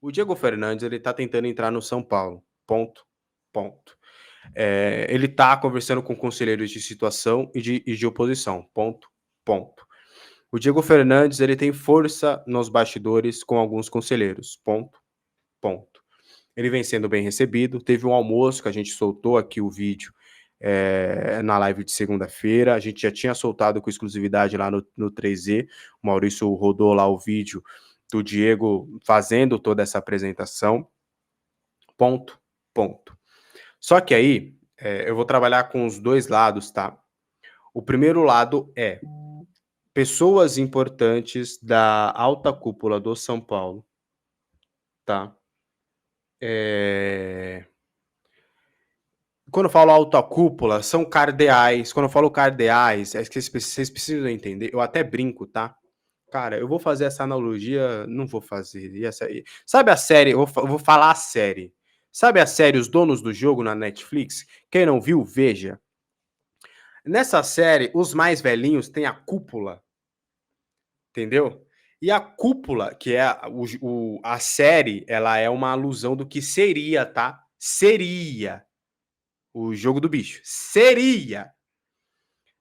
O Diego Fernandes, ele tá tentando entrar no São Paulo. Ponto. Ponto. Ele tá conversando com conselheiros de situação e de oposição. Ponto. Ponto. O Diego Fernandes, ele tem força nos bastidores com alguns conselheiros. Ponto. Ponto. Ele vem sendo bem recebido. Teve um almoço que a gente soltou aqui o vídeo na live de segunda-feira. A gente já tinha soltado com exclusividade lá no 3Z. O Maurício rodou lá o vídeo do Diego fazendo toda essa apresentação. Ponto. Ponto. Só que aí, eu vou trabalhar com os dois lados, tá? O primeiro lado é pessoas importantes da alta cúpula do São Paulo, tá? Quando eu falo alta cúpula, são cardeais. Quando eu falo cardeais, é que vocês precisam entender. Eu até brinco, tá? Cara, eu vou fazer essa analogia, não vou fazer. Sabe a série? Eu vou falar a série. Sabe a série Os Donos do Jogo na Netflix? Quem não viu, veja. Nessa série, os mais velhinhos têm a cúpula, entendeu? E a cúpula, que é a série, ela é uma alusão do que seria, tá? Seria o jogo do bicho. Seria.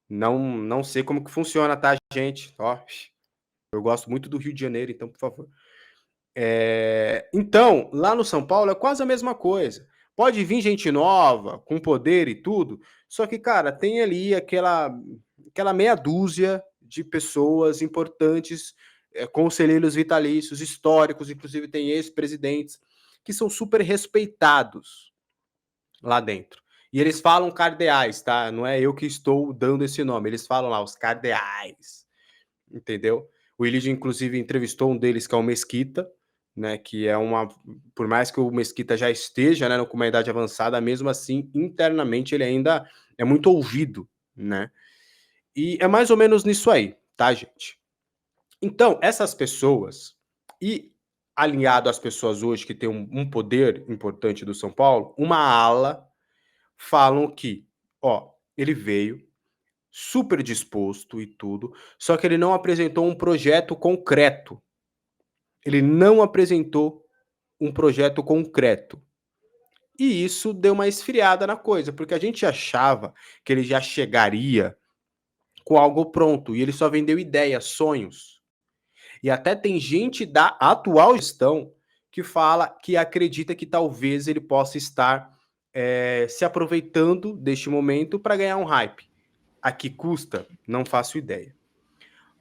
Não sei como que funciona, tá, gente? Ó, eu gosto muito do Rio de Janeiro, então, por favor. Então, lá no São Paulo é quase a mesma coisa. Pode vir gente nova, com poder e tudo, só que, cara, tem ali aquela meia dúzia de pessoas importantes, conselheiros vitalícios, históricos, inclusive tem ex-presidentes, que são super respeitados lá dentro. E eles falam cardeais, tá? Não é eu que estou dando esse nome, eles falam lá, os cardeais, entendeu? O Ilídio, inclusive, entrevistou um deles, que é o Mesquita, né, que é por mais que o Mesquita já esteja, né, com uma idade avançada, mesmo assim, internamente ele ainda é muito ouvido, né? E é mais ou menos nisso aí, tá, gente? Então, essas pessoas, e alinhado às pessoas hoje que têm um poder importante do São Paulo, uma ala falam que, ó, ele veio super disposto e tudo, só que ele não apresentou um projeto concreto. Ele não apresentou um projeto concreto. E isso deu uma esfriada na coisa, porque a gente achava que ele já chegaria com algo pronto, e ele só vendeu ideias, sonhos. E até tem gente da atual gestão que fala que acredita que talvez ele possa estar se aproveitando deste momento para ganhar um hype. A que custa? Não faço ideia.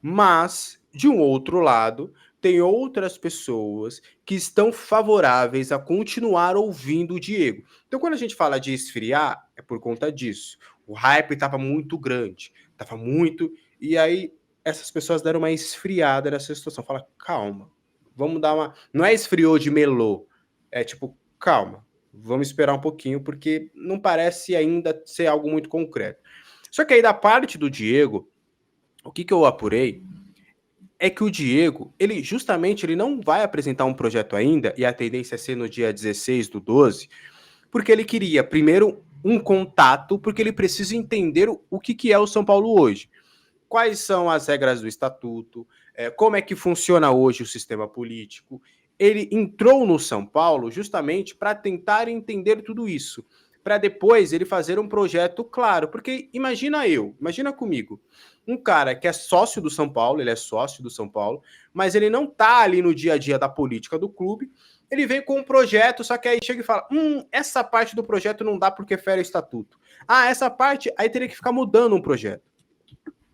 Mas, de um outro lado, tem outras pessoas que estão favoráveis a continuar ouvindo o Diego. Então, quando a gente fala de esfriar, é por conta disso. O hype estava muito grande, estava muito. E aí, essas pessoas deram uma esfriada nessa situação. Fala, calma, vamos dar uma. Não é esfriou de melô, é tipo, calma, vamos esperar um pouquinho, porque não parece ainda ser algo muito concreto. Só que aí, da parte do Diego, o que eu apurei é que o Diego, ele não vai apresentar um projeto ainda, e a tendência é ser no dia 16/12, porque ele queria, primeiro, um contato, porque ele precisa entender o que é o São Paulo hoje. Quais são as regras do estatuto, como é que funciona hoje o sistema político. Ele entrou no São Paulo justamente para tentar entender tudo isso, para depois ele fazer um projeto claro, porque imagina comigo, um cara que é sócio do São Paulo, ele é sócio do São Paulo, mas ele não tá ali no dia a dia da política do clube, ele vem com um projeto, só que aí chega e fala, essa parte do projeto não dá porque fere o estatuto. Ah, essa parte, aí teria que ficar mudando um projeto.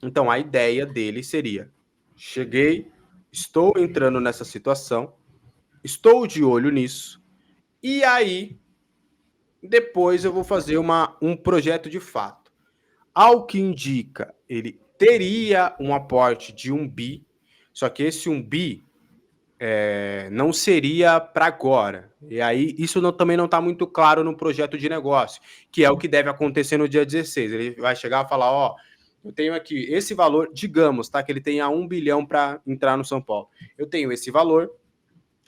Então, a ideia dele seria: cheguei, estou entrando nessa situação, estou de olho nisso, e aí depois eu vou fazer um projeto de fato. Ao que indica, ele teria um aporte de 1 bi, só que esse 1 bi não seria para agora. E aí isso também não está muito claro no projeto de negócio, que é o que deve acontecer no dia 16. Ele vai chegar e falar, ó, eu tenho aqui esse valor, digamos, tá, que ele tenha 1 bilhão para entrar no São Paulo. Eu tenho esse valor,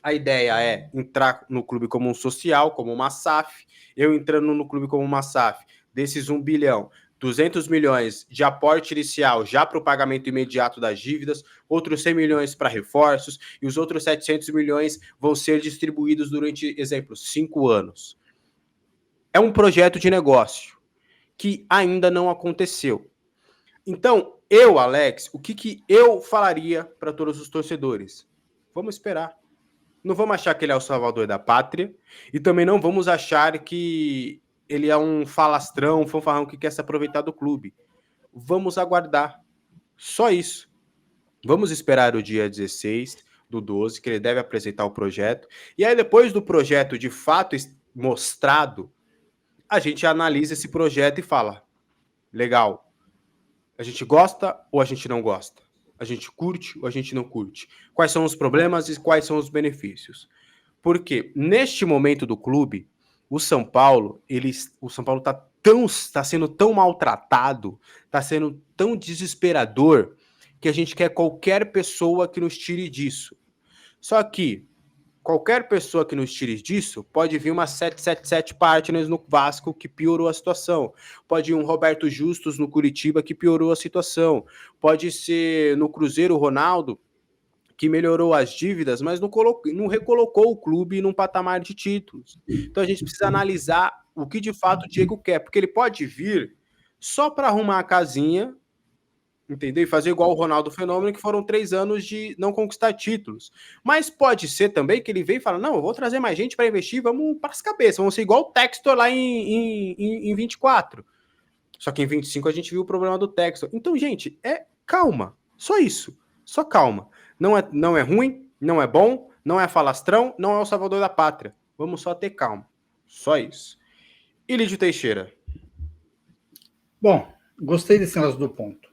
a ideia é entrar no clube como um social, como uma SAF. Eu entrando no clube como uma SAF, desses 1 bilhão, 200 milhões de aporte inicial já para o pagamento imediato das dívidas, outros 100 milhões para reforços e os outros 700 milhões vão ser distribuídos durante, exemplo, 5 anos. É um projeto de negócio que ainda não aconteceu. Então, eu, Alex, o que eu falaria para todos os torcedores? Vamos esperar. Não vamos achar que ele é o salvador da pátria e também não vamos achar que ele é um falastrão, um fanfarrão que quer se aproveitar do clube. Vamos aguardar. Só isso. Vamos esperar o dia 16/12, que ele deve apresentar o projeto. E aí, depois do projeto de fato mostrado, a gente analisa esse projeto e fala: legal, a gente gosta ou a gente não gosta? A gente curte ou a gente não curte? Quais são os problemas e quais são os benefícios? Porque neste momento do clube, o São Paulo está sendo tão maltratado, está sendo tão desesperador, que a gente quer qualquer pessoa que nos tire disso. Só que qualquer pessoa que nos tire disso, pode vir uma 777 Partners no Vasco que piorou a situação. Pode ir um Roberto Justus no Curitiba que piorou a situação. Pode ser no Cruzeiro o Ronaldo, que melhorou as dívidas, mas não recolocou o clube num patamar de títulos. Então a gente precisa analisar o que de fato o Diego quer, porque ele pode vir só para arrumar a casinha, entendeu? E fazer igual o Ronaldo Fenômeno, que foram 3 anos de não conquistar títulos. Mas pode ser também que ele vem e fala: não, eu vou trazer mais gente para investir, vamos para as cabeças, vamos ser igual o Textor lá em 24. Só que em 25 a gente viu o problema do Textor. Então, gente, calma, só isso, só calma. Não é ruim, não é bom, não é falastrão, não é o salvador da pátria. Vamos só ter calma, só isso. E Lídio Teixeira? Bom, gostei desse negócio do ponto.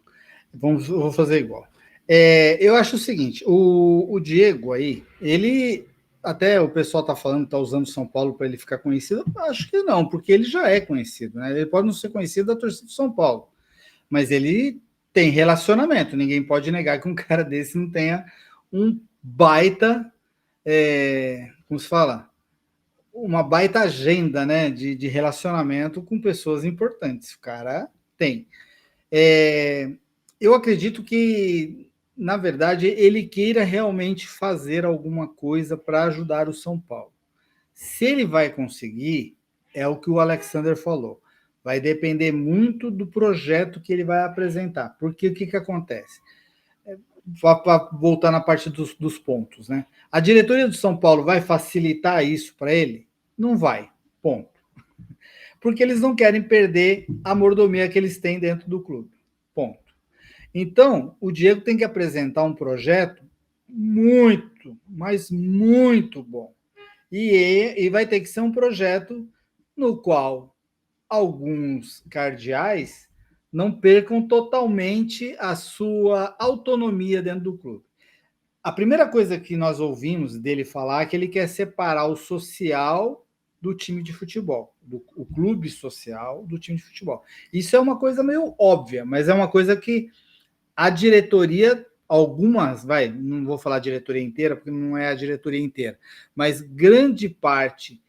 Eu vou fazer igual. Eu acho o seguinte, o Diego aí, ele, até o pessoal tá falando, tá usando São Paulo para ele ficar conhecido, eu acho que não, porque ele já é conhecido, né? Ele pode não ser conhecido da torcida do São Paulo, mas ele tem relacionamento, ninguém pode negar que um cara desse não tenha um baita, como se fala? Uma baita agenda, né, de relacionamento com pessoas importantes. O cara tem. Eu acredito que, na verdade, ele queira realmente fazer alguma coisa para ajudar o São Paulo. Se ele vai conseguir, é o que o Alexander falou. Vai depender muito do projeto que ele vai apresentar. Porque o que acontece? Para voltar na parte dos pontos, né? A diretoria do São Paulo vai facilitar isso para ele? Não vai. Ponto. Porque eles não querem perder a mordomia que eles têm dentro do clube. Ponto. Então, o Diego tem que apresentar um projeto muito, mas muito bom. E vai ter que ser um projeto no qual alguns cardeais não percam totalmente a sua autonomia dentro do clube. A primeira coisa que nós ouvimos dele falar é que ele quer separar o social do time de futebol, o clube social do time de futebol. Isso é uma coisa meio óbvia, mas é uma coisa que a diretoria, algumas, não vou falar a diretoria inteira, porque não é a diretoria inteira, mas grande parte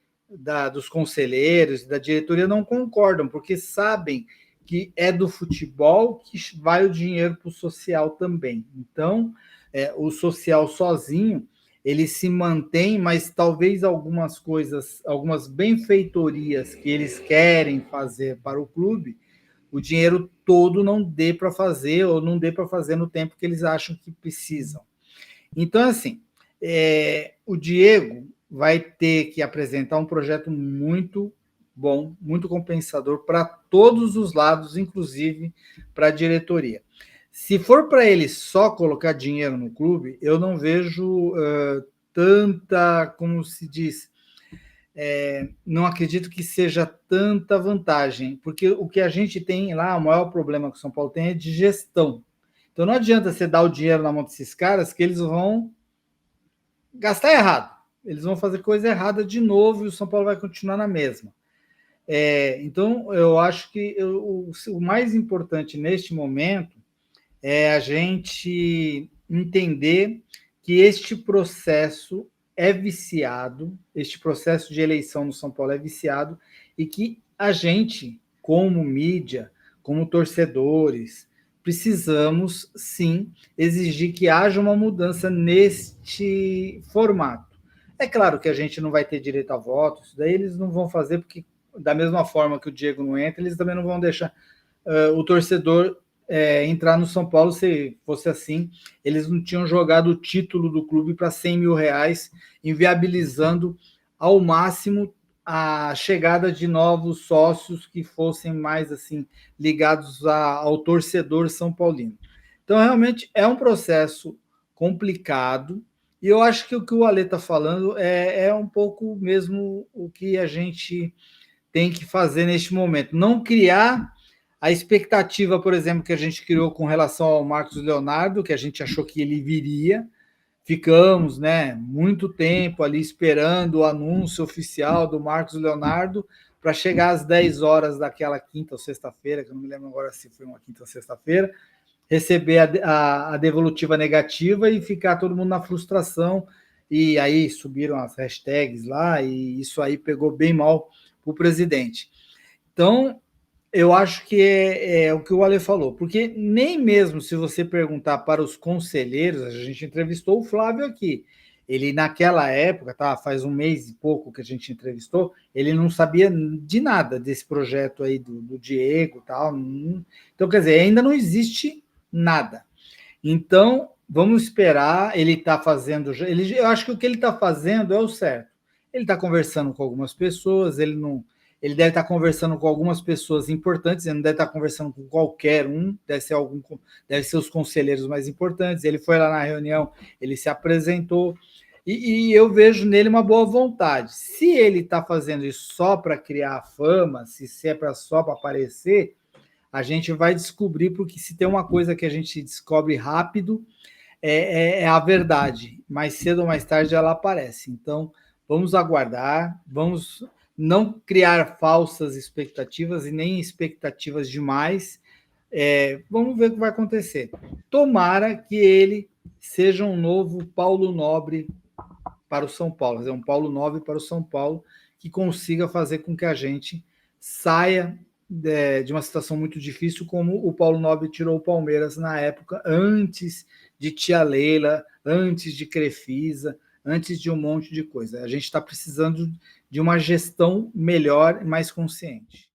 dos conselheiros e da diretoria não concordam, porque sabem que é do futebol que vai o dinheiro para o social também. Então, o social sozinho, ele se mantém, mas talvez algumas coisas, algumas benfeitorias que eles querem fazer para o clube, o dinheiro todo não dê para fazer, ou não dê para fazer no tempo que eles acham que precisam. Então, assim, o Diego vai ter que apresentar um projeto muito bom, muito compensador para todos os lados, inclusive para a diretoria. Se for para ele só colocar dinheiro no clube, eu não vejo tanta, como se diz, não acredito que seja tanta vantagem, porque o que a gente tem lá, o maior problema que o São Paulo tem é de gestão. Então não adianta você dar o dinheiro na mão desses caras que eles vão gastar errado. Eles vão fazer coisa errada de novo e o São Paulo vai continuar na mesma. Então eu acho que o mais importante neste momento é a gente entender que este processo é viciado, este processo de eleição no São Paulo é viciado, e que a gente, como mídia, como torcedores, precisamos sim exigir que haja uma mudança neste formato. É claro que a gente não vai ter direito a voto, isso daí eles não vão fazer, porque da mesma forma que o Diego não entra, eles também não vão deixar o torcedor entrar no São Paulo. Se fosse assim, eles não tinham jogado o título do clube para 100 mil reais, inviabilizando ao máximo a chegada de novos sócios que fossem mais assim ligados ao torcedor são paulino. Então, realmente é um processo complicado, e eu acho que o que o Ale está falando é um pouco mesmo o que a gente tem que fazer neste momento. Não criar a expectativa, por exemplo, que a gente criou com relação ao Marcos Leonardo, que a gente achou que ele viria. Ficamos, né, muito tempo ali esperando o anúncio oficial do Marcos Leonardo para chegar às 10 horas daquela quinta ou sexta-feira, que eu não me lembro agora se foi uma quinta ou sexta-feira, receber a devolutiva negativa e ficar todo mundo na frustração. E aí subiram as hashtags lá, e isso aí pegou bem mal para o presidente. Então, eu acho que é o que o Ale falou, porque nem mesmo se você perguntar para os conselheiros, a gente entrevistou o Flávio aqui, ele naquela época, tá, faz um mês e pouco que a gente entrevistou, ele não sabia de nada desse projeto aí do Diego e tal. Então, quer dizer, ainda não existe nada. Então, vamos esperar. Ele está fazendo. Eu acho que o que ele está fazendo é o certo. Ele está conversando com algumas pessoas, ele não. Ele deve estar conversando com algumas pessoas importantes, ele não deve estar conversando com qualquer um, deve ser os conselheiros mais importantes. Ele foi lá na reunião, ele se apresentou, e eu vejo nele uma boa vontade. Se ele está fazendo isso só para criar fama, se é só para aparecer, a gente vai descobrir, porque se tem uma coisa que a gente descobre rápido, é a verdade. Mais cedo ou mais tarde ela aparece. Então, vamos aguardar, vamos não criar falsas expectativas e nem expectativas demais. Vamos ver o que vai acontecer. Tomara que ele seja um novo Paulo Nobre para o São Paulo, um Paulo Nobre para o São Paulo, que consiga fazer com que a gente saia de uma situação muito difícil, como o Paulo Nobre tirou o Palmeiras na época, antes de Tia Leila, antes de Crefisa, antes de um monte de coisa. A gente está precisando de uma gestão melhor e mais consciente.